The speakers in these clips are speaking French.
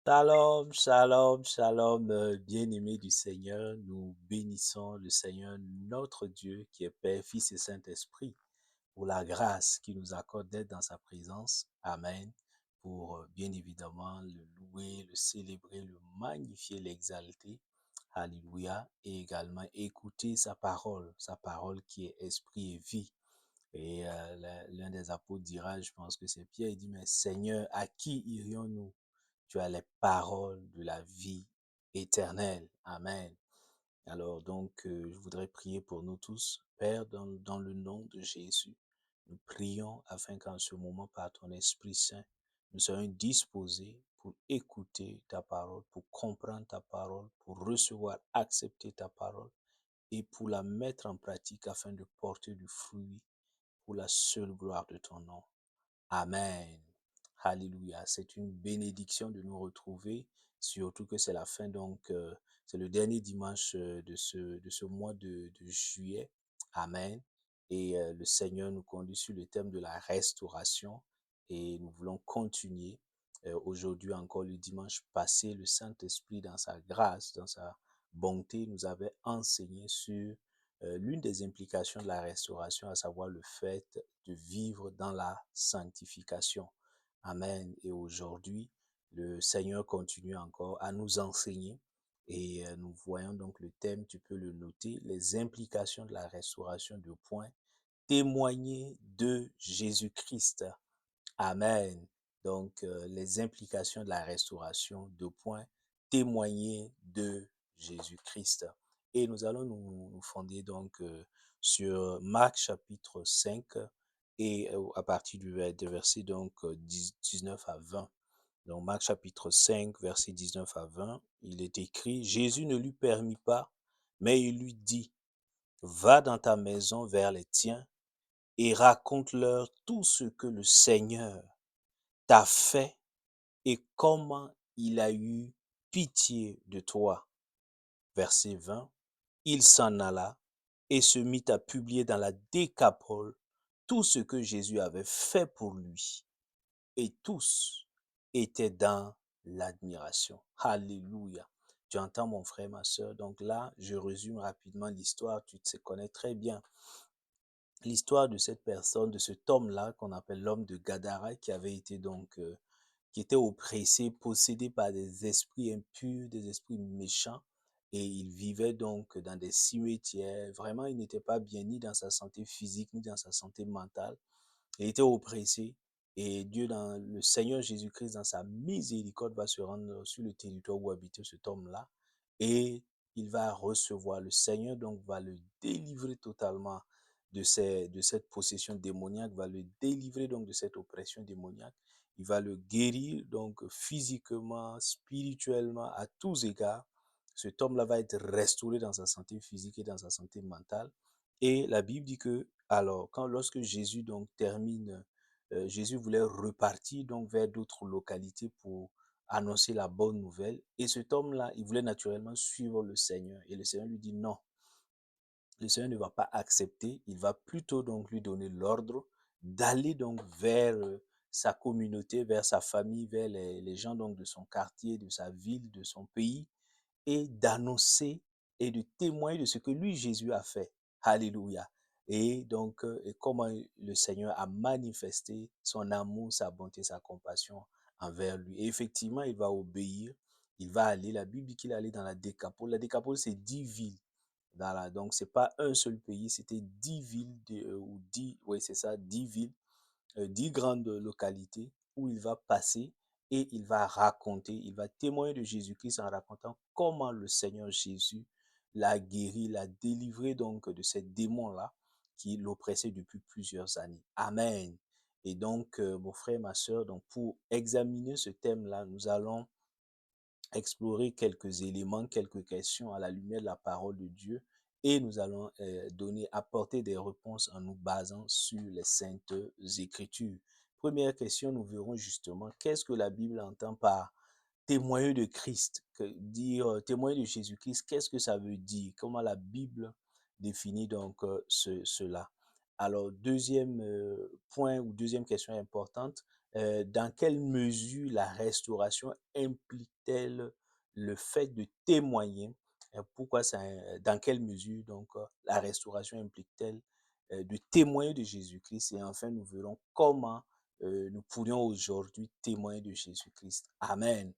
Shalom, shalom, shalom, bien-aimés du Seigneur, nous bénissons le Seigneur, notre Dieu, qui est Père, Fils et Saint-Esprit, pour la grâce qu'il nous accorde d'être dans sa présence. Amen. Pour bien évidemment le louer, le célébrer, le magnifier, l'exalter. Alléluia. Et également écouter sa parole qui est esprit et vie. Et l'un des apôtres dira, je pense que c'est Pierre, il dit, mais Seigneur, à qui irions-nous? Tu as les paroles de la vie éternelle. Amen. Alors donc, je voudrais prier pour nous tous. Père, dans le nom de Jésus, nous prions afin qu'en ce moment, par ton Esprit Saint, nous soyons disposés pour écouter ta parole, pour comprendre ta parole, pour recevoir, accepter ta parole et pour la mettre en pratique afin de porter du fruit pour la seule gloire de ton nom. Amen. Alléluia. C'est une bénédiction de nous retrouver, surtout que c'est la fin, donc c'est le dernier dimanche de ce mois de juillet. Amen. Et le Seigneur nous conduit sur le thème de la restauration et nous voulons continuer. Aujourd'hui encore, le dimanche passé, le Saint-Esprit, dans sa grâce, dans sa bonté, nous avait enseigné sur l'une des implications de la restauration, à savoir le fait de vivre dans la sanctification. Amen. Et aujourd'hui, le Seigneur continue encore à nous enseigner et nous voyons donc le thème, tu peux le noter, les implications de la restauration, de point, témoigner de Jésus-Christ. Amen. Donc, les implications de la restauration, deux points, témoigner de Jésus-Christ. Et nous allons nous fonder donc sur Marc chapitre 5 et à partir des versets donc 19 à 20. Donc, Marc chapitre 5, verset 19 à 20, il est écrit, Jésus ne lui permit pas, mais il lui dit, va dans ta maison vers les tiens et raconte-leur tout ce que le Seigneur t'a fait et comment il a eu pitié de toi. Verset 20. Il s'en alla et se mit à publier dans la Décapole tout ce que Jésus avait fait pour lui. Et tous étaient dans l'admiration. Alléluia. Tu entends mon frère, ma soeur. Donc là, je résume rapidement l'histoire. Tu te connais très bien l'histoire de cette personne, de cet homme-là qu'on appelle l'homme de Gadara, qui avait été donc qui était oppressé, possédé par des esprits impurs, des esprits méchants. Et il vivait donc dans des cimetières. Vraiment, il n'était pas bien ni dans sa santé physique, ni dans sa santé mentale. Il était oppressé. Et Dieu, dans le Seigneur Jésus-Christ, dans sa miséricorde, va se rendre sur le territoire où habitait cet homme-là. Et il va recevoir, le Seigneur donc va le délivrer totalement de cette possession démoniaque, va le délivrer donc de cette oppression démoniaque. Il va le guérir donc physiquement, spirituellement, à tous égards. Cet homme-là va être restauré dans sa santé physique et dans sa santé mentale. Et la Bible dit que, alors, lorsque Jésus donc termine, Jésus voulait repartir donc vers d'autres localités pour annoncer la bonne nouvelle. Et cet homme-là, il voulait naturellement suivre le Seigneur. Et le Seigneur lui dit non, le Seigneur ne va pas accepter, il va plutôt donc lui donner l'ordre d'aller donc vers sa communauté, vers sa famille, vers les gens donc de son quartier, de sa ville, de son pays, et d'annoncer et de témoigner de ce que lui, Jésus, a fait. Alléluia. Et donc, et comment le Seigneur a manifesté son amour, sa bonté, sa compassion envers lui. Et effectivement, il va obéir, il va aller, la Bible dit qu'il allait dans la Décapole. La Décapole, c'est 10 villes. Donc, c'est pas un seul pays, c'était 10 villes, ou 10, oui, c'est ça, 10 villes, 10 grandes localités où il va passer et il va raconter, il va témoigner de Jésus-Christ en racontant comment le Seigneur Jésus l'a guéri, l'a délivré donc de ces démons-là qui l'oppressaient depuis plusieurs années. Amen. Et donc, mon frère, ma soeur, donc pour examiner ce thème-là, nous allons explorer quelques éléments, quelques questions à la lumière de la parole de Dieu et nous allons apporter des réponses en nous basant sur les saintes écritures. Première question, nous verrons justement qu'est-ce que la Bible entend par témoigner de Christ, dire témoigner de Jésus-Christ, qu'est-ce que ça veut dire? Comment la Bible définit donc cela? Alors, deuxième point ou deuxième question importante, dans quelle mesure la restauration implique-t-elle le fait de témoigner? Pourquoi ça, dans quelle mesure donc la restauration implique-t-elle de témoigner de Jésus-Christ? Et enfin, nous verrons comment nous pourrions aujourd'hui témoigner de Jésus-Christ. Amen.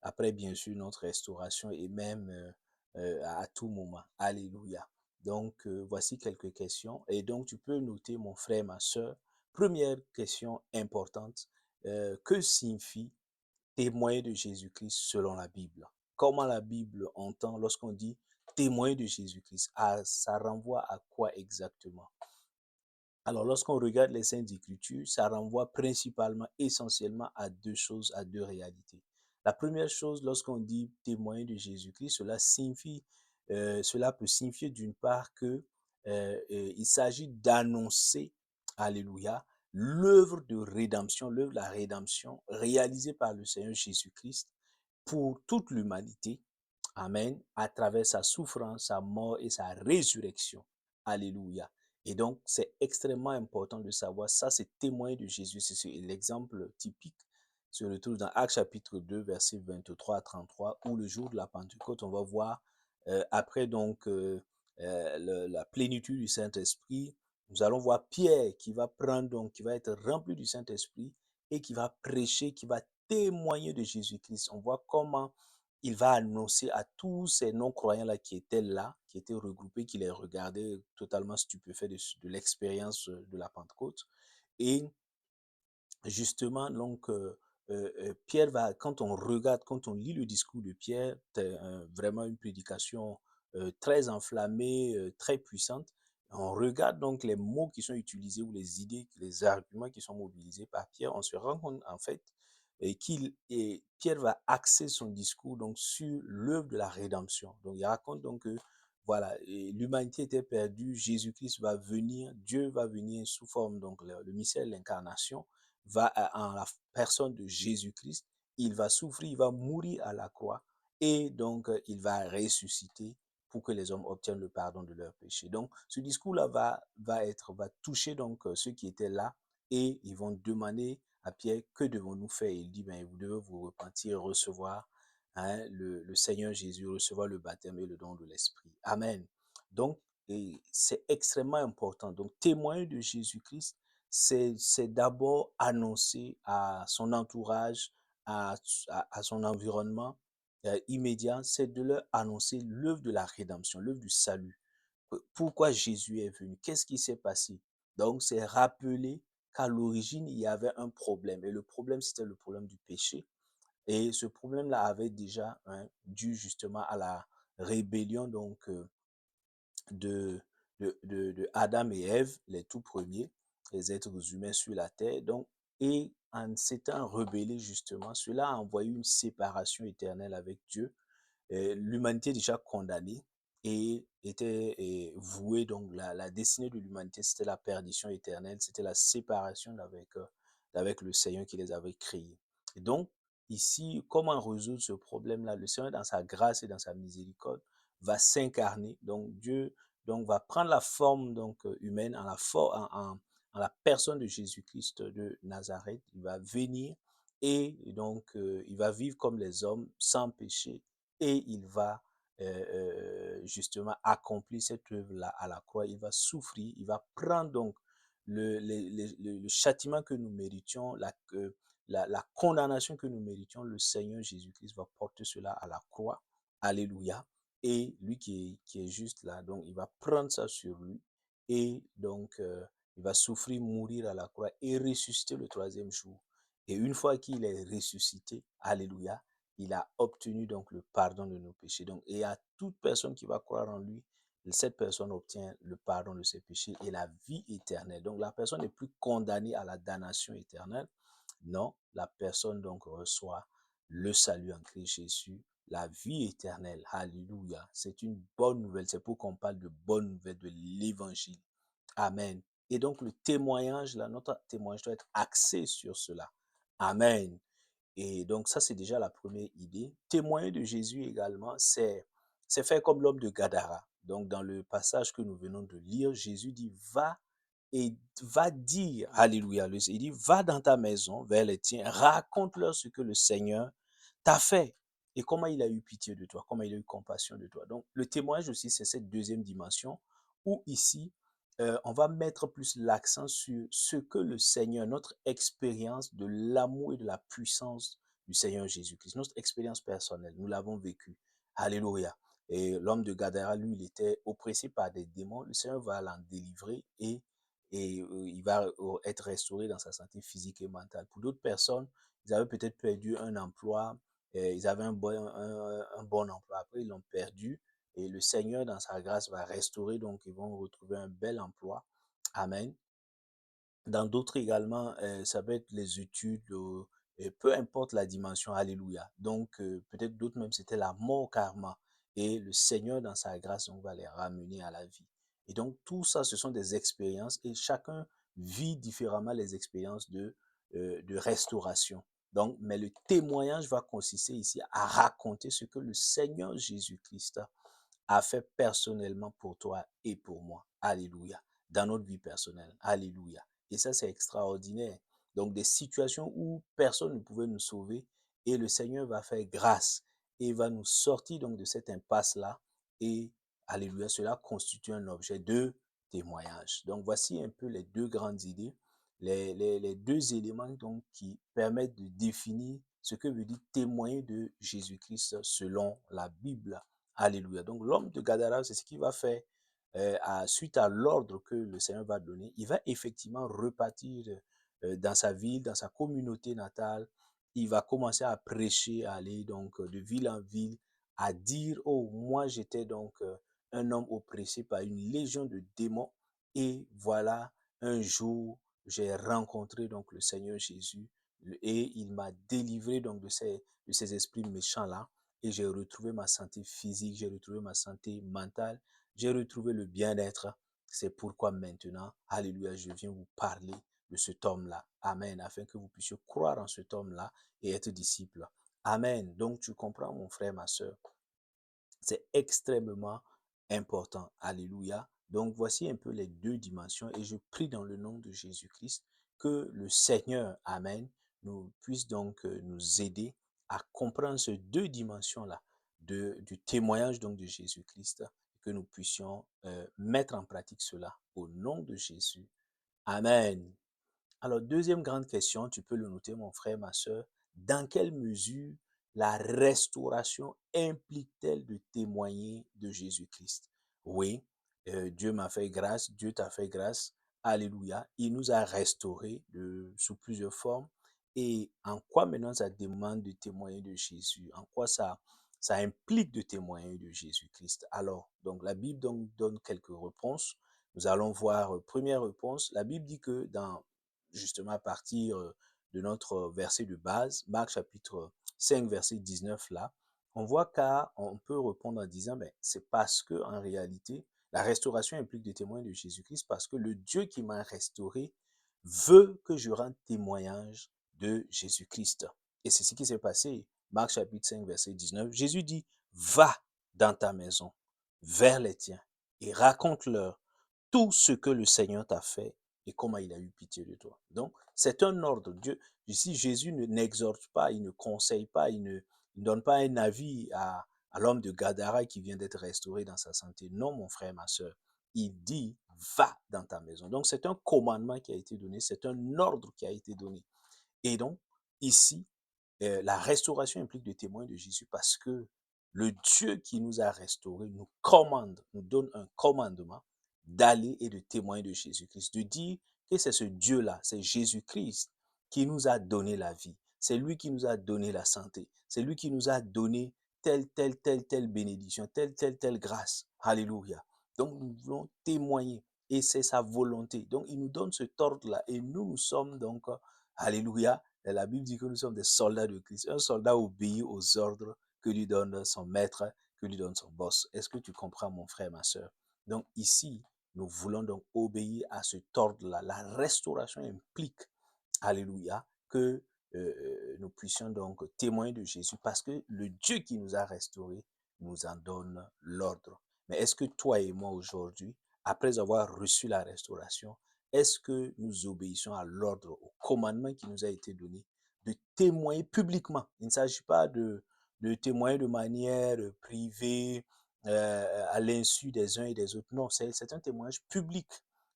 Après, bien sûr, notre restauration et même à tout moment. Alléluia. Donc, voici quelques questions. Et donc, tu peux noter, mon frère, ma soeur. Première question importante. Que signifie témoin de Jésus-Christ selon la Bible? Comment la Bible entend lorsqu'on dit témoin de Jésus-Christ? Ah, ça renvoie à quoi exactement? Alors, lorsqu'on regarde les Saintes Écritures, ça renvoie principalement, essentiellement à deux choses, à deux réalités. La première chose, lorsqu'on dit témoin de Jésus-Christ, cela peut signifier d'une part que il s'agit d'annoncer, alléluia, l'œuvre de rédemption, l'œuvre de la rédemption réalisée par le Seigneur Jésus-Christ pour toute l'humanité. Amen. À travers sa souffrance, sa mort et sa résurrection. Alléluia. Et donc, c'est extrêmement important de savoir, ça c'est témoin de Jésus. C'est l'exemple typique se retrouve dans Actes chapitre 2, versets 23 à 33, où le jour de la Pentecôte, on va voir, après donc la plénitude du Saint-Esprit, nous allons voir Pierre qui va prendre donc, qui va être rempli du Saint-Esprit et qui va prêcher, qui va témoigner de Jésus-Christ. On voit comment il va annoncer à tous ces non-croyants-là qui étaient là, qui étaient regroupés, qui les regardaient totalement stupéfaits de l'expérience de la Pentecôte. Et justement, donc, Pierre va, quand on regarde, quand on lit le discours de Pierre, c'est vraiment une prédication très enflammée, très puissante. On regarde donc les mots qui sont utilisés ou les idées, les arguments qui sont mobilisés par Pierre, on se rend compte en fait et Pierre va axer son discours donc sur l'œuvre de la rédemption. Donc il raconte donc que voilà, l'humanité était perdue, Jésus-Christ va venir, Dieu va venir sous forme donc le mystère de l'incarnation va en la personne de Jésus-Christ, il va souffrir, il va mourir à la croix et donc il va ressusciter pour que les hommes obtiennent le pardon de leurs péchés. Donc ce discours-là va toucher donc ceux qui étaient là et ils vont demander à Pierre que devons-nous faire. Il dit ben vous devez vous repentir, recevoir le Seigneur Jésus, recevoir le baptême et le don de l'Esprit. Amen. Donc c'est extrêmement important. Donc témoigner de Jésus-Christ, c'est d'abord annoncer à son entourage, à son environnement immédiat, c'est de leur annoncer l'œuvre de la rédemption, l'œuvre du salut. Pourquoi Jésus est venu? Qu'est-ce qui s'est passé? Donc, c'est rappeler qu'à l'origine, il y avait un problème. Et le problème, c'était le problème du péché. Et ce problème-là avait déjà dû justement à la rébellion donc, de, de Adam et Ève, les tout premiers, les êtres humains sur la terre. Donc, et en s'étant rebellés justement, cela a envoyé une séparation éternelle avec Dieu. L'humanité déjà condamnée et était vouée, donc la destinée de l'humanité, c'était la perdition éternelle, c'était la séparation avec le Seigneur qui les avait créés. Et donc, ici, comment résoudre ce problème-là? Le Seigneur, dans sa grâce et dans sa miséricorde, va s'incarner. Donc, Dieu donc, va prendre la forme donc, humaine en la personne de Jésus-Christ de Nazareth. Il va venir et donc, il va vivre comme les hommes sans péché et il va justement accomplir cette œuvre-là à la croix. Il va souffrir, il va prendre donc le châtiment que nous méritions, la condamnation que nous méritions. Le Seigneur Jésus-Christ va porter cela à la croix. Alléluia. Et lui qui est juste là, donc il va prendre ça sur lui et donc il va souffrir, mourir à la croix et ressusciter le troisième jour. Et une fois qu'il est ressuscité, alléluia, il a obtenu donc le pardon de nos péchés. Donc, et à toute personne qui va croire en lui, cette personne obtient le pardon de ses péchés et la vie éternelle. Donc, la personne n'est plus condamnée à la damnation éternelle. Non, la personne donc reçoit le salut en Christ Jésus, la vie éternelle. Alléluia. C'est une bonne nouvelle. C'est pour qu'on parle de bonne nouvelle de l'évangile. Amen. Et donc, le témoignage, là, notre témoignage doit être axé sur cela. Amen. Et donc, ça, c'est déjà la première idée. Témoigner de Jésus également, c'est faire comme l'homme de Gadara. Donc, dans le passage que nous venons de lire, Jésus dit, va et va dire, alléluia, il dit, va dans ta maison vers les tiens, raconte-leur ce que le Seigneur t'a fait et comment il a eu pitié de toi, comment il a eu compassion de toi. Donc, le témoignage aussi, c'est cette deuxième dimension où ici, on va mettre plus l'accent sur ce que le Seigneur, notre expérience de l'amour et de la puissance du Seigneur Jésus-Christ, notre expérience personnelle, nous l'avons vécu. Alléluia. Et l'homme de Gadara, lui, il était oppressé par des démons. Le Seigneur va l'en délivrer et il va être restauré dans sa santé physique et mentale. Pour d'autres personnes, ils avaient peut-être perdu un emploi, ils avaient un bon emploi, après ils l'ont perdu et le Seigneur, dans sa grâce, va restaurer, donc ils vont retrouver un bel emploi. Amen. Dans d'autres également, ça peut être les études, et peu importe la dimension, alléluia. Donc, peut-être d'autres même, c'était la mort karma. Et le Seigneur, dans sa grâce, on va les ramener à la vie. Et donc, tout ça, ce sont des expériences et chacun vit différemment les expériences de restauration. Donc, mais le témoignage va consister ici à raconter ce que le Seigneur Jésus-Christ a fait personnellement pour toi et pour moi. Alléluia. Dans notre vie personnelle. Alléluia. Et ça, c'est extraordinaire. Donc, des situations où personne ne pouvait nous sauver et le Seigneur va faire grâce et va nous sortir donc de cette impasse-là. Et, alléluia, cela constitue un objet de témoignage. Donc, voici un peu les deux grandes idées, les deux éléments donc qui permettent de définir ce que veut dire témoigner de Jésus-Christ selon la Bible. Alléluia. Donc, l'homme de Gadara, c'est ce qu'il va faire suite à l'ordre que le Seigneur va donner. Il va effectivement repartir dans sa ville, dans sa communauté natale. Il va commencer à prêcher, à aller donc de ville en ville, à dire, oh, moi j'étais donc un homme oppressé par une légion de démons. Et voilà, un jour, j'ai rencontré donc le Seigneur Jésus et il m'a délivré donc de ces esprits méchants-là et j'ai retrouvé ma santé physique, j'ai retrouvé ma santé mentale, j'ai retrouvé le bien-être. C'est pourquoi maintenant, alléluia, je viens vous parler de cet homme-là. Amen, afin que vous puissiez croire en cet homme-là et être disciple. Amen. Donc tu comprends, mon frère, ma soeur, c'est extrêmement important. Alléluia. Donc voici un peu les deux dimensions et je prie dans le nom de Jésus-Christ que le Seigneur, Amen, nous puisse donc nous aider à comprendre ces deux dimensions-là du témoignage donc de Jésus-Christ, que nous puissions mettre en pratique cela au nom de Jésus. Amen. Alors, deuxième grande question, tu peux le noter, mon frère, ma soeur. Dans quelle mesure la restauration implique-t-elle de témoigner de Jésus-Christ? Oui, Dieu m'a fait grâce, Dieu t'a fait grâce. Alléluia. Il nous a restaurés sous plusieurs formes. Et en quoi maintenant ça demande de témoigner de Jésus? En quoi ça implique de témoigner de Jésus-Christ? Alors, donc la Bible donc, donne quelques réponses. Nous allons voir, première réponse, la Bible dit que justement à partir de notre verset de base, Marc chapitre 5, verset 19 là, on voit qu'on peut répondre en disant, ben, c'est parce que en réalité, la restauration implique de témoigner de Jésus-Christ parce que le Dieu qui m'a restauré veut que je rende témoignage de Jésus-Christ. Et c'est ce qui s'est passé. Marc chapitre 5, verset 19. Jésus dit, va dans ta maison, vers les tiens, et raconte-leur tout ce que le Seigneur t'a fait et comment il a eu pitié de toi. Donc, c'est un ordre. Dieu, ici, Jésus n'exhorte pas, il ne conseille pas, il ne donne pas un avis à l'homme de Gadara qui vient d'être restauré dans sa santé. Non, mon frère, ma soeur. Il dit, va dans ta maison. Donc, c'est un commandement qui a été donné, c'est un ordre qui a été donné. Et donc, ici, la restauration implique de témoins de Jésus parce que le Dieu qui nous a restaurés nous commande, nous donne un commandement d'aller et de témoigner de Jésus-Christ, de dire que c'est ce Dieu-là, c'est Jésus-Christ qui nous a donné la vie, c'est lui qui nous a donné la santé, c'est lui qui nous a donné telle bénédiction, telle grâce. Alléluia. Donc nous voulons témoigner et c'est sa volonté. Donc il nous donne cet ordre-là et nous sommes donc, alléluia, et la Bible dit que nous sommes des soldats de Christ. Un soldat obéit aux ordres que lui donne son maître, que lui donne son boss. Est-ce que tu comprends, mon frère, ma soeur? Donc ici, nous voulons donc obéir à cet ordre-là. La restauration implique, alléluia, que nous puissions donc témoigner de Jésus parce que le Dieu qui nous a restaurés nous en donne l'ordre. Mais est-ce que toi et moi aujourd'hui, après avoir reçu la restauration, est-ce que nous obéissons à l'ordre, au commandement qui nous a été donné de témoigner publiquement? Il ne s'agit pas de témoigner de manière privée, à l'insu des uns et des autres. Non, c'est un témoignage public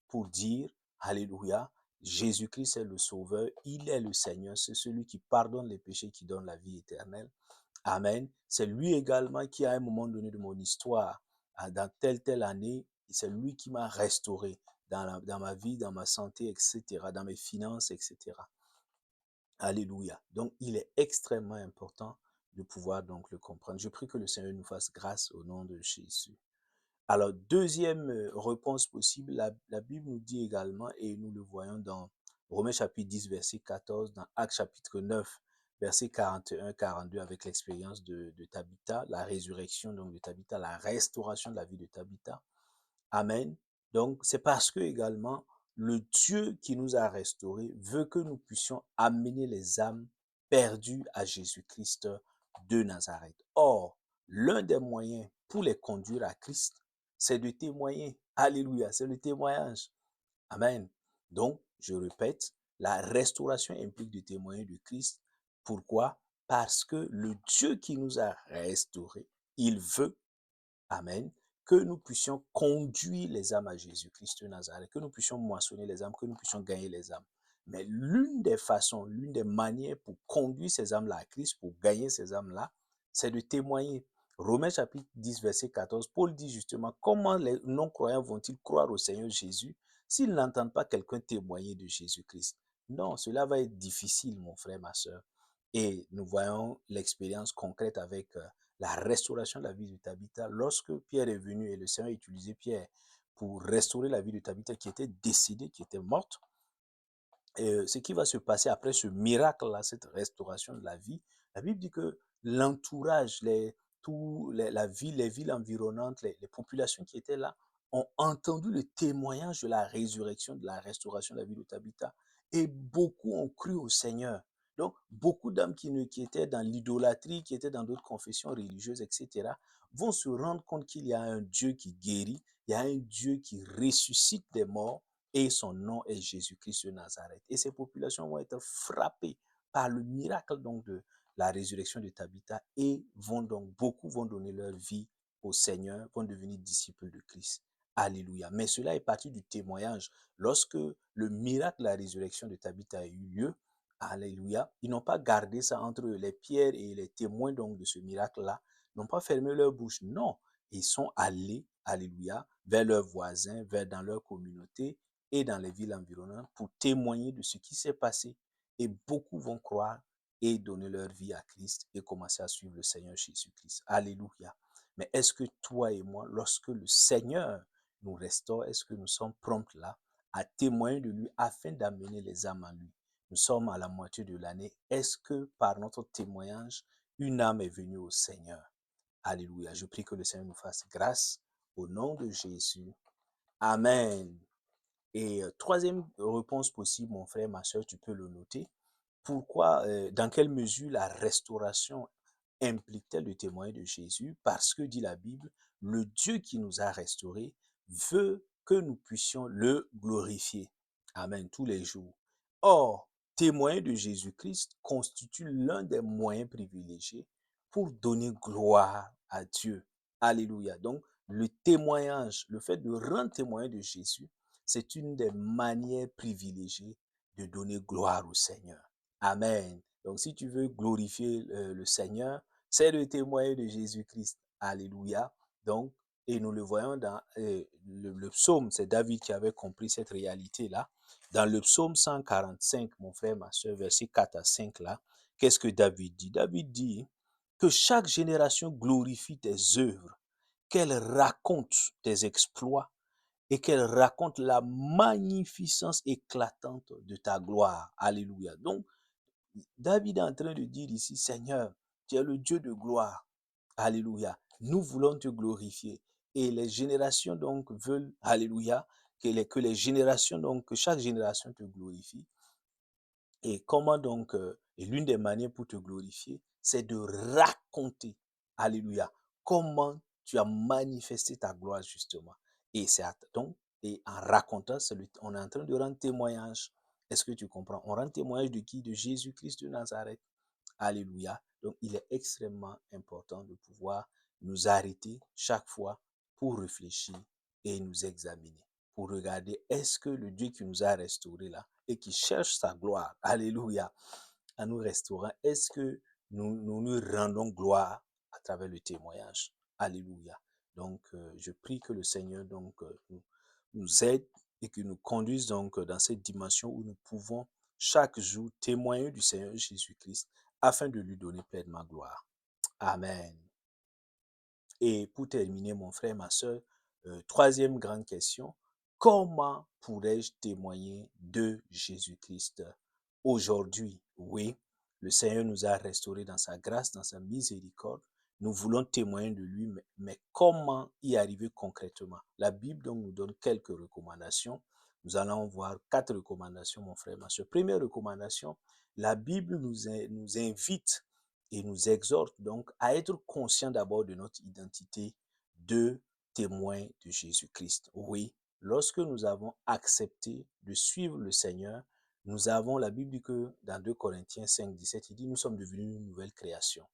pour dire, Alléluia, Jésus-Christ est le Sauveur, il est le Seigneur, c'est celui qui pardonne les péchés, qui donne la vie éternelle. Amen. C'est lui également qui, à un moment donné de mon histoire, dans telle année, c'est lui qui m'a restauré dans ma vie, dans ma santé, etc., dans mes finances, etc. Alléluia. Donc, il est extrêmement important de pouvoir donc le comprendre. Je prie que le Seigneur nous fasse grâce au nom de Jésus. Alors, deuxième réponse possible, la Bible nous dit également, et nous le voyons dans Romains chapitre 10, verset 14, dans Actes chapitre 9, verset 41-42, avec l'expérience de Tabitha, la résurrection donc de Tabitha, la restauration de la vie de Tabitha. Amen. Donc, c'est parce que également, le Dieu qui nous a restaurés veut que nous puissions amener les âmes perdues à Jésus-Christ de Nazareth. Or, l'un des moyens pour les conduire à Christ, c'est de témoigner. Alléluia, c'est le témoignage. Amen. Donc, je répète, la restauration implique de témoigner de Christ. Pourquoi? Parce que le Dieu qui nous a restaurés, il veut, amen, que nous puissions conduire les âmes à Jésus-Christ de Nazareth, que nous puissions moissonner les âmes, que nous puissions gagner les âmes. Mais l'une des façons, l'une des manières pour conduire ces âmes-là à Christ, pour gagner ces âmes-là, c'est de témoigner. Romains chapitre 10, verset 14, Paul dit justement, comment les non-croyants vont-ils croire au Seigneur Jésus s'ils n'entendent pas quelqu'un témoigner de Jésus-Christ? Non, cela va être difficile, mon frère, ma soeur. Et nous voyons l'expérience concrète avec la restauration de la vie de Tabitha. Lorsque Pierre est venu et le Seigneur a utilisé Pierre pour restaurer la vie de Tabitha qui était décédée, qui était morte, ce qui va se passer après ce miracle-là, cette restauration de la vie, la Bible dit que l'entourage, la ville, les villes environnantes, les populations qui étaient là, ont entendu le témoignage de la résurrection, de la restauration de la vie de Tabitha, et beaucoup ont cru au Seigneur. Donc, beaucoup d'hommes qui étaient dans l'idolâtrie, qui étaient dans d'autres confessions religieuses, etc., vont se rendre compte qu'il y a un Dieu qui guérit, il y a un Dieu qui ressuscite des morts, et son nom est Jésus-Christ de Nazareth. Et ces populations vont être frappées par le miracle donc de la résurrection de Tabitha et beaucoup vont donner leur vie au Seigneur, vont devenir disciples de Christ. Alléluia. Mais cela est parti du témoignage. Lorsque le miracle de la résurrection de Tabitha a eu lieu, alléluia, ils n'ont pas gardé ça entre eux. Les pierres et les témoins donc de ce miracle-là n'ont pas fermé leur bouche. Non, ils sont allés, alléluia, vers leurs voisins, dans leur communauté et dans les villes environnantes pour témoigner de ce qui s'est passé. Et beaucoup vont croire et donner leur vie à Christ et commencer à suivre le Seigneur Jésus-Christ. Alléluia. Mais est-ce que toi et moi, lorsque le Seigneur nous restaure, est-ce que nous sommes prompts là à témoigner de lui afin d'amener les âmes à lui? Nous sommes à la moitié de l'année. Est-ce que par notre témoignage, une âme est venue au Seigneur? Alléluia. Je prie que le Seigneur nous fasse grâce au nom de Jésus. Amen. Et troisième réponse possible, mon frère, ma soeur, tu peux le noter. Pourquoi, dans quelle mesure la restauration implique-t-elle le témoin de Jésus? Parce que, dit la Bible, le Dieu qui nous a restaurés veut que nous puissions le glorifier. Amen, tous les jours. Or, témoin de Jésus-Christ constitue l'un des moyens privilégiés pour donner gloire à Dieu. Alléluia. Donc, le témoignage, le fait de rendre témoin de Jésus, c'est une des manières privilégiées de donner gloire au Seigneur. Amen. Donc, si tu veux glorifier le Seigneur, c'est de témoigner de Jésus-Christ. Alléluia. Donc, et nous le voyons dans le psaume, c'est David qui avait compris cette réalité-là. Dans le psaume 145, mon frère, ma soeur, verset 4 à 5, là, qu'est-ce que David dit? David dit que chaque génération glorifie tes œuvres, qu'elle raconte tes exploits et qu'elle raconte la magnificence éclatante de ta gloire. Alléluia. Donc, David est en train de dire ici, Seigneur, tu es le Dieu de gloire. Alléluia. Nous voulons te glorifier. Et les générations donc veulent, alléluia, que les générations, donc, que chaque génération te glorifie. Et comment donc, et l'une des manières pour te glorifier, c'est de raconter, alléluia, comment tu as manifesté ta gloire justement. Et c'est donc Et en racontant, on est en train de rendre témoignage. Est-ce que tu comprends? On rend témoignage de qui? De Jésus-Christ de Nazareth. Alléluia. Donc, il est extrêmement important de pouvoir nous arrêter chaque fois pour réfléchir et nous examiner, pour regarder est-ce que le Dieu qui nous a restaurés là et qui cherche sa gloire, alléluia, à nous restaurer, est-ce que nous lui rendons gloire à travers le témoignage? Alléluia. Donc, je prie que le Seigneur nous aide et que nous conduise donc dans cette dimension où nous pouvons chaque jour témoigner du Seigneur Jésus-Christ afin de lui donner pleinement gloire. Amen. Et pour terminer, mon frère, ma soeur, troisième grande question, comment pourrais-je témoigner de Jésus-Christ aujourd'hui? Oui, le Seigneur nous a restaurés dans sa grâce, dans sa miséricorde. Nous voulons témoigner de lui, mais comment y arriver concrètement? La Bible donc, nous donne quelques recommandations. Nous allons voir 4 recommandations, mon frère, ma soeur. Première recommandation, la Bible nous invite et nous exhorte donc à être conscients d'abord de notre identité de témoins de Jésus-Christ. Oui, lorsque nous avons accepté de suivre le Seigneur, nous avons, la Bible dit que dans 2 Corinthiens 5, 17, il dit, nous sommes devenus une nouvelle création.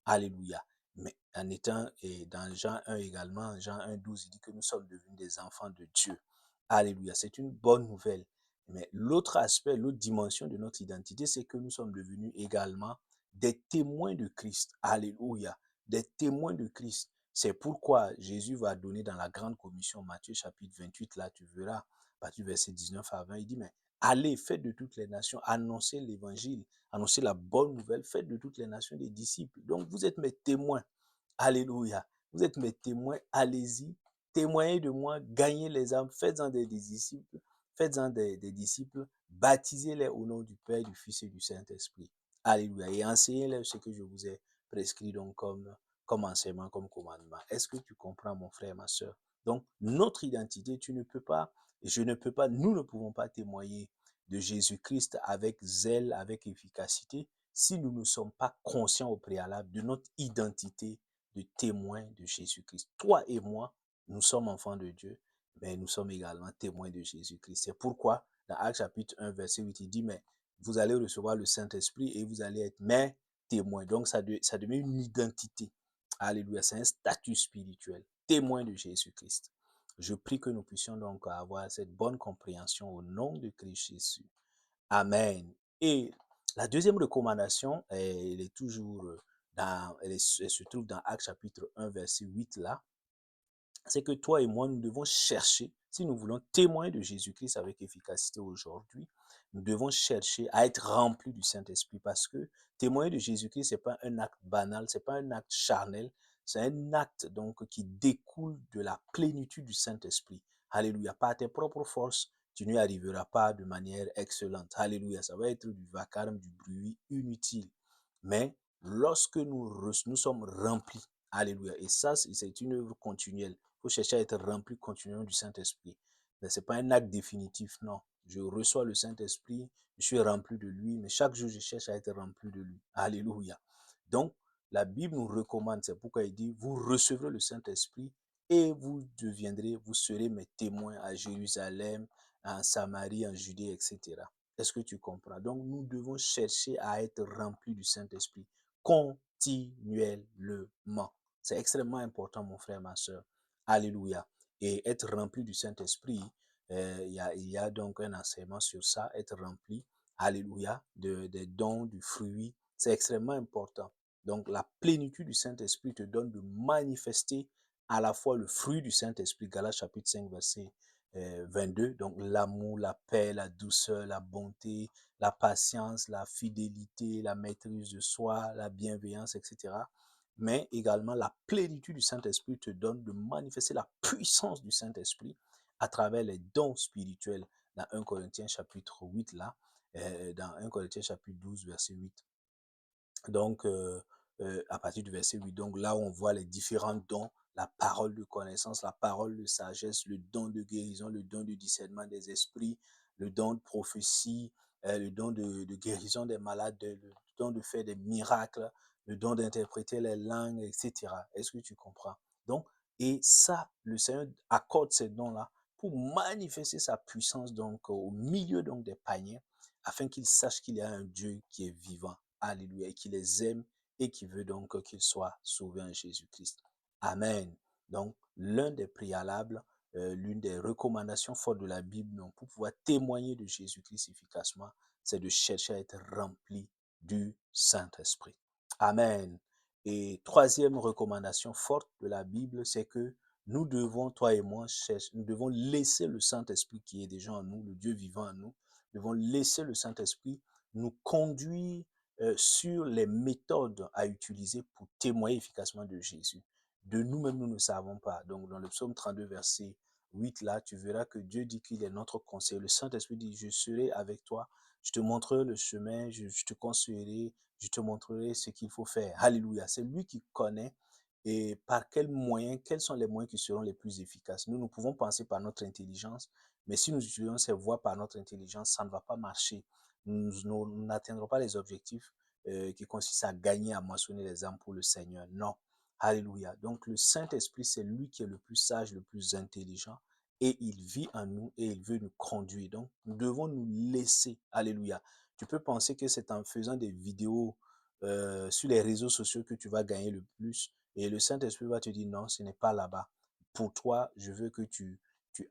Alléluia. Mais en étant, et dans Jean 1 également, Jean 1, 12, il dit que nous sommes devenus des enfants de Dieu. Alléluia. C'est une bonne nouvelle. Mais l'autre aspect, l'autre dimension de notre identité, c'est que nous sommes devenus également des témoins de Christ. Alléluia. Des témoins de Christ. C'est pourquoi Jésus va donner dans la grande commission, Matthieu chapitre 28, là tu verras, à partir du verset 19 à 20, il dit, mais allez, faites de toutes les nations, annoncez l'évangile, annoncez la bonne nouvelle, faites de toutes les nations des disciples. Donc vous êtes mes témoins. Alléluia. Vous êtes mes témoins, allez-y, témoignez de moi, gagnez les âmes, faites-en des disciples, faites-en des disciples, baptisez-les au nom du Père, du Fils et du Saint-Esprit. Alléluia. Et enseignez-leur ce que je vous ai prescrit donc comme enseignement, comme commandement. Est-ce que tu comprends, mon frère, ma soeur? Donc, notre identité, tu ne peux pas, je ne peux pas, nous ne pouvons pas témoigner de Jésus-Christ avec zèle, avec efficacité, si nous ne sommes pas conscients au préalable de notre identité de témoin de Jésus-Christ. Toi et moi, nous sommes enfants de Dieu, mais nous sommes également témoins de Jésus-Christ. C'est pourquoi, dans Actes chapitre 1, verset 8, il dit, mais vous allez recevoir le Saint-Esprit et vous allez être mes témoins. Donc, ça devient une identité. Alléluia, c'est un statut spirituel, témoin de Jésus-Christ. Je prie que nous puissions donc avoir cette bonne compréhension au nom de Christ Jésus. Amen. Et la deuxième recommandation, elle est toujours elle se trouve dans Actes chapitre 1, verset 8 là, c'est que toi et moi, nous devons chercher, si nous voulons témoigner de Jésus-Christ avec efficacité aujourd'hui, nous devons chercher à être remplis du Saint-Esprit parce que témoigner de Jésus-Christ, ce n'est pas un acte banal, ce n'est pas un acte charnel, c'est un acte donc qui découle de la plénitude du Saint-Esprit. Alléluia. Par tes propres forces, tu n'y arriveras pas de manière excellente. Alléluia. Ça va être du vacarme, du bruit inutile. Mais lorsque nous sommes remplis, alléluia, et ça, c'est une œuvre continuelle. Il faut chercher à être rempli continuellement du Saint-Esprit. Mais ce n'est pas un acte définitif, non. Je reçois le Saint-Esprit, je suis rempli de lui, mais chaque jour, je cherche à être rempli de lui. Alléluia. Donc, la Bible nous recommande, c'est pourquoi il dit, vous recevrez le Saint-Esprit et vous serez mes témoins à Jérusalem, en Samarie, en Judée, etc. Est-ce que tu comprends? Donc, nous devons chercher à être remplis du Saint-Esprit continuellement. C'est extrêmement important, mon frère, ma soeur. Alléluia. Et être rempli du Saint-Esprit, il y a donc un enseignement sur ça, être rempli, alléluia, des dons, du fruit. C'est extrêmement important. Donc, la plénitude du Saint-Esprit te donne de manifester à la fois le fruit du Saint-Esprit, Galates chapitre 5, verset 22, donc l'amour, la paix, la douceur, la bonté, la patience, la fidélité, la maîtrise de soi, la bienveillance, etc. Mais également la plénitude du Saint-Esprit te donne de manifester la puissance du Saint-Esprit à travers les dons spirituels dans 1 Corinthiens chapitre 8 là, dans 1 Corinthiens chapitre 12 verset 8. Donc, à partir du verset 8, donc là où on voit les différents dons, la parole de connaissance, la parole de sagesse, le don de guérison, le don de discernement des esprits, le don de prophétie, le don de guérison des malades, le don de faire des miracles, le don d'interpréter les langues, etc. Est-ce que tu comprends? Donc, et ça, le Seigneur accorde ces dons-là pour manifester sa puissance donc au milieu donc des païens, afin qu'ils sachent qu'il y a un Dieu qui est vivant. Alléluia. Et qui les aime et qui veut donc qu'ils soient sauvés en Jésus-Christ. Amen. Donc, l'un des préalables, l'une des recommandations fortes de la Bible donc, pour pouvoir témoigner de Jésus-Christ efficacement, c'est de chercher à être rempli du Saint-Esprit. Amen. Et troisième recommandation forte de la Bible, c'est que nous devons, toi et moi, nous devons laisser le Saint-Esprit qui est déjà en nous, le Dieu vivant en nous, nous devons laisser le Saint-Esprit nous conduire sur les méthodes à utiliser pour témoigner efficacement de Jésus. De nous-mêmes, nous ne savons pas. Donc, dans le psaume 32, verset 8, là, tu verras que Dieu dit qu'il est notre conseiller. Le Saint-Esprit dit, je serai avec toi, je te montrerai le chemin, je te conseillerai, je te montrerai ce qu'il faut faire. Alléluia. C'est lui qui connaît et par quels moyens, quels sont les moyens qui seront les plus efficaces. Nous pouvons penser par notre intelligence, mais si nous utilisons ces voies par notre intelligence, ça ne va pas marcher. Nous n'atteindrons pas les objectifs qui consistent à gagner, à moissonner les âmes pour le Seigneur. Non. Alléluia. Donc le Saint-Esprit, c'est lui qui est le plus sage, le plus intelligent, et il vit en nous et il veut nous conduire. Donc nous devons nous laisser. Alléluia. Tu peux penser que c'est en faisant des vidéos sur les réseaux sociaux que tu vas gagner le plus. Et le Saint-Esprit va te dire non, ce n'est pas là-bas. Pour toi, je veux que tu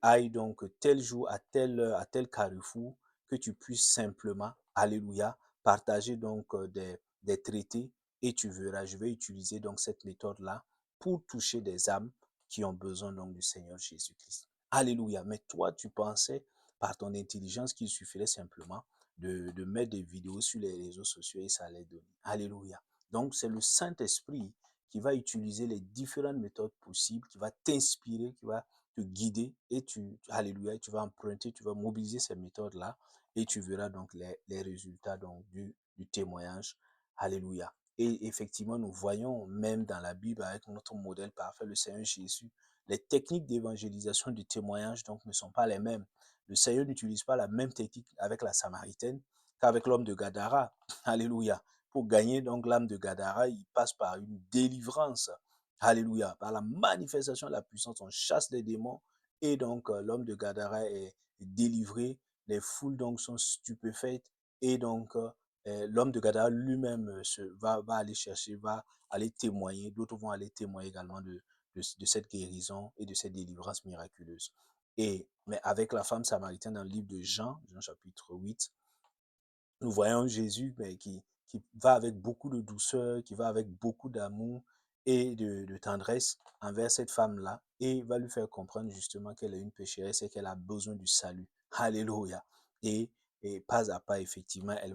ailles donc tel jour à telle heure, à tel carrefour, que tu puisses simplement, alléluia, partager donc des traités et tu verras, je vais utiliser donc cette méthode-là pour toucher des âmes qui ont besoin donc du Seigneur Jésus-Christ. Alléluia. Mais toi, tu pensais par ton intelligence qu'il suffirait simplement de mettre des vidéos sur les réseaux sociaux et ça allait donner. Alléluia. Donc, c'est le Saint-Esprit qui va utiliser les différentes méthodes possibles, qui va t'inspirer, qui va te guider et alléluia, tu vas emprunter, tu vas mobiliser ces méthodes-là et tu verras donc les résultats donc du témoignage. Alléluia. Et effectivement, nous voyons même dans la Bible avec notre modèle parfait, le Seigneur Jésus, les techniques d'évangélisation du témoignage donc ne sont pas les mêmes. Le Seigneur n'utilise pas la même technique avec la Samaritaine qu'avec l'homme de Gadara. Alléluia. Pour gagner donc l'âme de Gadara, il passe par une délivrance. Alléluia. Par la manifestation de la puissance, on chasse les démons et donc l'homme de Gadara est délivré. Les foules donc sont stupéfaites et donc l'homme de Gadara lui-même va aller chercher, va aller témoigner. D'autres vont aller témoigner également de cette guérison et de cette délivrance miraculeuse. Mais avec la femme samaritaine dans le livre de Jean, Jean chapitre 8, nous voyons Jésus qui va avec beaucoup de douceur, qui va avec beaucoup d'amour et de tendresse envers cette femme-là et va lui faire comprendre justement qu'elle est une pécheresse et qu'elle a besoin du salut. Alléluia. Et, et pas à pas, effectivement, il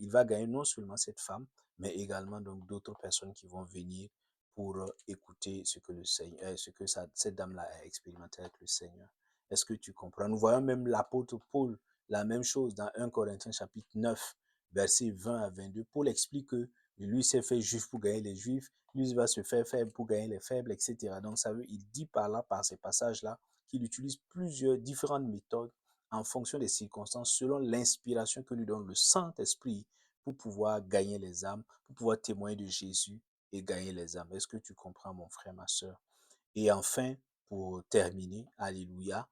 va gagner non seulement cette femme, mais également donc d'autres personnes qui vont venir pour écouter ce que le Seigneur, ce que cette dame-là a expérimenté avec le Seigneur. Est-ce que tu comprends? Nous voyons même l'apôtre Paul la même chose dans 1 Corinthiens chapitre 9, versets 20 à 22. Paul explique que lui s'est fait juif pour gagner les juifs, lui va se faire faible pour gagner les faibles, etc. Donc ça veut, il dit par là, par ces passages-là, qu'il utilise plusieurs différentes méthodes en fonction des circonstances, selon l'inspiration que lui donne le Saint-Esprit pour pouvoir gagner les âmes, pour pouvoir témoigner de Jésus et gagner les âmes. Est-ce que tu comprends, mon frère, ma soeur? Et enfin, pour terminer, alléluia,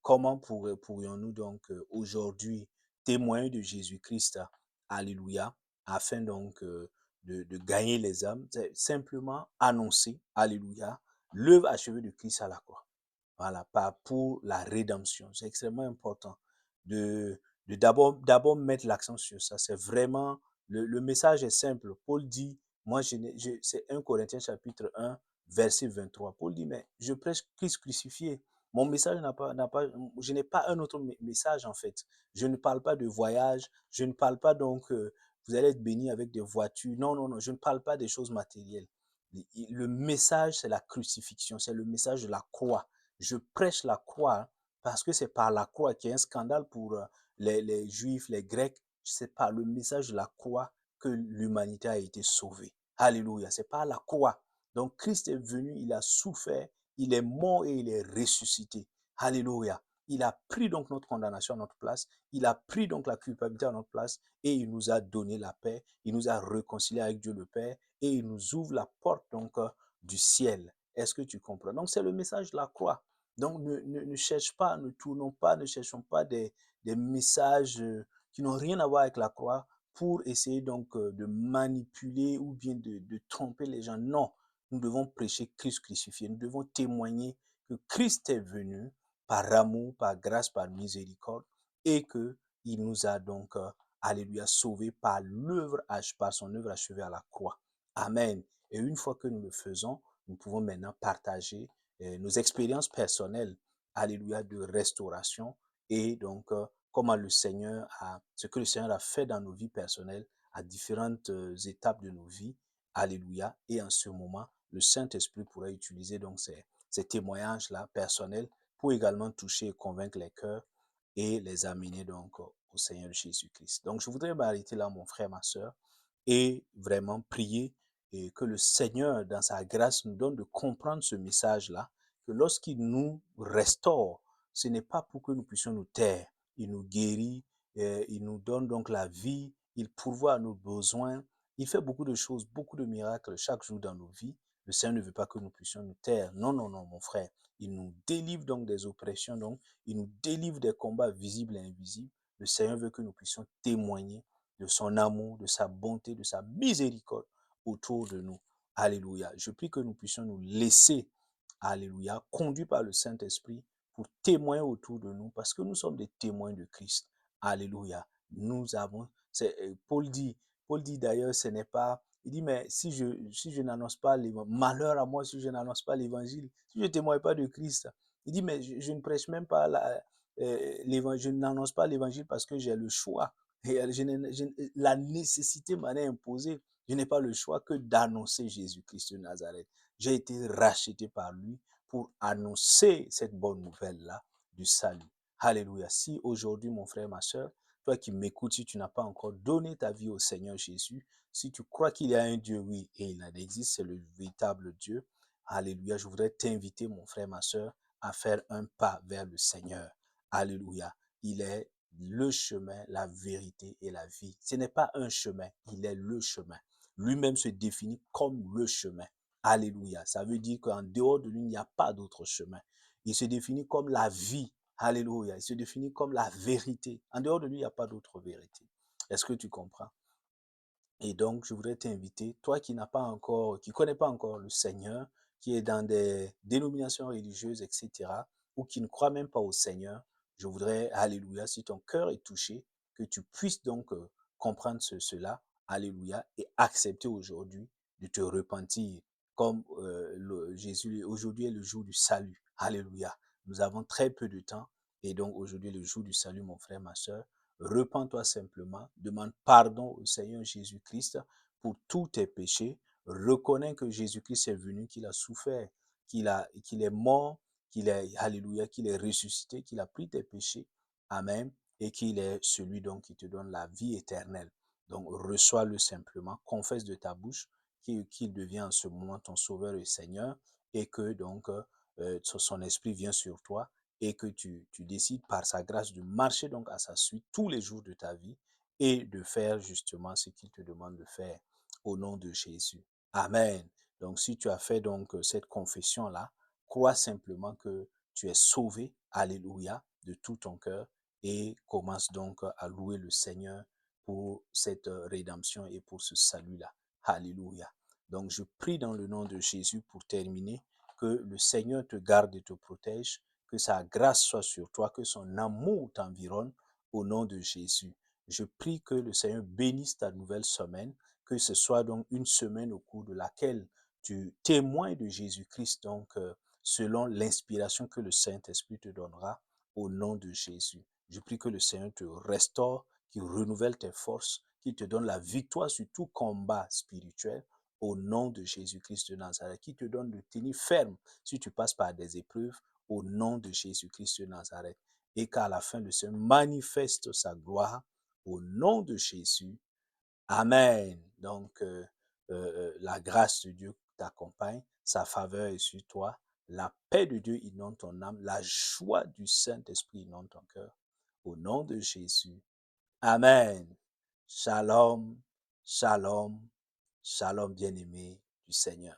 comment pourrions-nous donc aujourd'hui témoigner de Jésus-Christ, alléluia, afin donc de gagner les âmes? C'est simplement annoncer, alléluia, l'œuvre achevée de Christ à la croix. Voilà, pas pour la rédemption. C'est extrêmement important de, de d'abord mettre l'accent sur ça. C'est vraiment, le message est simple. Paul dit, moi, c'est 1 Corinthiens chapitre 1, verset 23. Paul dit, mais je prêche Christ crucifié. Mon message je n'ai pas un autre message en fait. Je ne parle pas de voyage, je ne parle pas donc, vous allez être béni avec des voitures. Non, non, non, je ne parle pas des choses matérielles. Le message, c'est la crucifixion, c'est le message de la croix. Je prêche la croix parce que c'est par la croix qu'il y a un scandale pour les Juifs, les Grecs. C'est par le message de la croix que l'humanité a été sauvée. Alléluia, c'est par la croix. Donc Christ est venu, il a souffert, il est mort et il est ressuscité. Alléluia. Il a pris donc notre condamnation à notre place, il a pris donc la culpabilité à notre place et il nous a donné la paix, il nous a réconciliés avec Dieu le Père et il nous ouvre la porte donc du ciel. Est-ce que tu comprends? Donc c'est le message de la croix. Donc, ne cherche pas, ne tournons pas, ne cherchons pas des messages qui n'ont rien à voir avec la croix pour essayer donc de manipuler ou bien de tromper les gens. Non, nous devons prêcher Christ crucifié. Nous devons témoigner que Christ est venu par amour, par grâce, par miséricorde et que il nous a donc, alléluia, sauvés par par son œuvre achevée à la croix. Amen. Et une fois que nous le faisons, nous pouvons maintenant partager nos expériences personnelles, alléluia, de restauration et donc comment ce que le Seigneur a fait dans nos vies personnelles à différentes étapes de nos vies, alléluia. Et en ce moment, le Saint-Esprit pourrait utiliser donc ces témoignages-là personnels pour également toucher et convaincre les cœurs et les amener donc au Seigneur Jésus-Christ. Donc je voudrais m'arrêter là, mon frère, ma soeur, et vraiment prier et que le Seigneur, dans sa grâce, nous donne de comprendre ce message-là, que lorsqu'il nous restaure, ce n'est pas pour que nous puissions nous taire. Il nous guérit, il nous donne donc la vie, il pourvoit à nos besoins, il fait beaucoup de choses, beaucoup de miracles chaque jour dans nos vies. Le Seigneur ne veut pas que nous puissions nous taire. Non, non, non, mon frère. Il nous délivre donc des oppressions, donc il nous délivre des combats visibles et invisibles. Le Seigneur veut que nous puissions témoigner de son amour, de sa bonté, de sa miséricorde autour de nous. Alléluia. Je prie que nous puissions nous laisser, alléluia, conduits par le Saint-Esprit pour témoigner autour de nous parce que nous sommes des témoins de Christ. Alléluia. Nous avons, Paul dit d'ailleurs, ce n'est pas, il dit, mais si je n'annonce pas l'évangile, malheur à moi si je n'annonce pas l'évangile, si je ne témoigne pas de Christ. Il dit, mais je ne prêche même pas l'évangile, je n'annonce pas l'évangile parce que j'ai le choix. Et la nécessité m'en est imposée. Je n'ai pas le choix que d'annoncer Jésus-Christ de Nazareth. J'ai été racheté par lui pour annoncer cette bonne nouvelle-là du salut. Alléluia. Si aujourd'hui, mon frère, ma soeur, toi qui m'écoutes, si tu n'as pas encore donné ta vie au Seigneur Jésus, si tu crois qu'il y a un Dieu, oui, et il en existe, c'est le véritable Dieu. Alléluia. Je voudrais t'inviter, mon frère, ma soeur, à faire un pas vers le Seigneur. Alléluia. Il est le chemin, la vérité et la vie. Ce n'est pas un chemin, il est le chemin. Lui-même se définit comme le chemin. Alléluia. Ça veut dire qu'en dehors de lui, il n'y a pas d'autre chemin. Il se définit comme la vie. Alléluia. Il se définit comme la vérité. En dehors de lui, il n'y a pas d'autre vérité. Est-ce que tu comprends? Et donc, je voudrais t'inviter, toi qui connais pas encore le Seigneur, qui est dans des dénominations religieuses, etc., ou qui ne croit même pas au Seigneur, je voudrais, alléluia, si ton cœur est touché, que tu puisses donc comprendre cela, alléluia, et accepter aujourd'hui de te repentir, comme Jésus, aujourd'hui est le jour du salut, alléluia. Nous avons très peu de temps, et donc aujourd'hui est le jour du salut, mon frère, ma soeur. Repends-toi simplement, demande pardon au Seigneur Jésus-Christ pour tous tes péchés, reconnais que Jésus-Christ est venu, qu'il a souffert, qu'il est mort, alléluia, qu'il est ressuscité, qu'il a pris tes péchés, amen, et qu'il est celui donc qui te donne la vie éternelle. Donc reçois-le simplement, confesse de ta bouche qu'il devient en ce moment ton sauveur et Seigneur, et que donc son esprit vient sur toi et que tu décides par sa grâce de marcher donc à sa suite tous les jours de ta vie et de faire justement ce qu'il te demande de faire au nom de Jésus. Amen. Donc si tu as fait donc cette confession-là, crois simplement que tu es sauvé, alléluia, de tout ton cœur et commence donc à louer le Seigneur pour cette rédemption et pour ce salut-là. Alléluia. Donc je prie dans le nom de Jésus pour terminer que le Seigneur te garde et te protège, que sa grâce soit sur toi, que son amour t'environne au nom de Jésus. Je prie que le Seigneur bénisse ta nouvelle semaine, que ce soit donc une semaine au cours de laquelle tu témoignes de Jésus-Christ, donc selon l'inspiration que le Saint-Esprit te donnera au nom de Jésus. Je prie que le Seigneur te restaure, qu'il renouvelle tes forces, qu'il te donne la victoire sur tout combat spirituel au nom de Jésus-Christ de Nazareth, qui te donne de tenir ferme si tu passes par des épreuves au nom de Jésus-Christ de Nazareth. Et qu'à la fin de ce manifeste sa gloire au nom de Jésus. Amen. Donc, la grâce de Dieu t'accompagne, sa faveur est sur toi, la paix de Dieu inonde ton âme, la joie du Saint-Esprit inonde ton cœur. Au nom de Jésus. Amen. Shalom, shalom, shalom bien-aimé du Seigneur.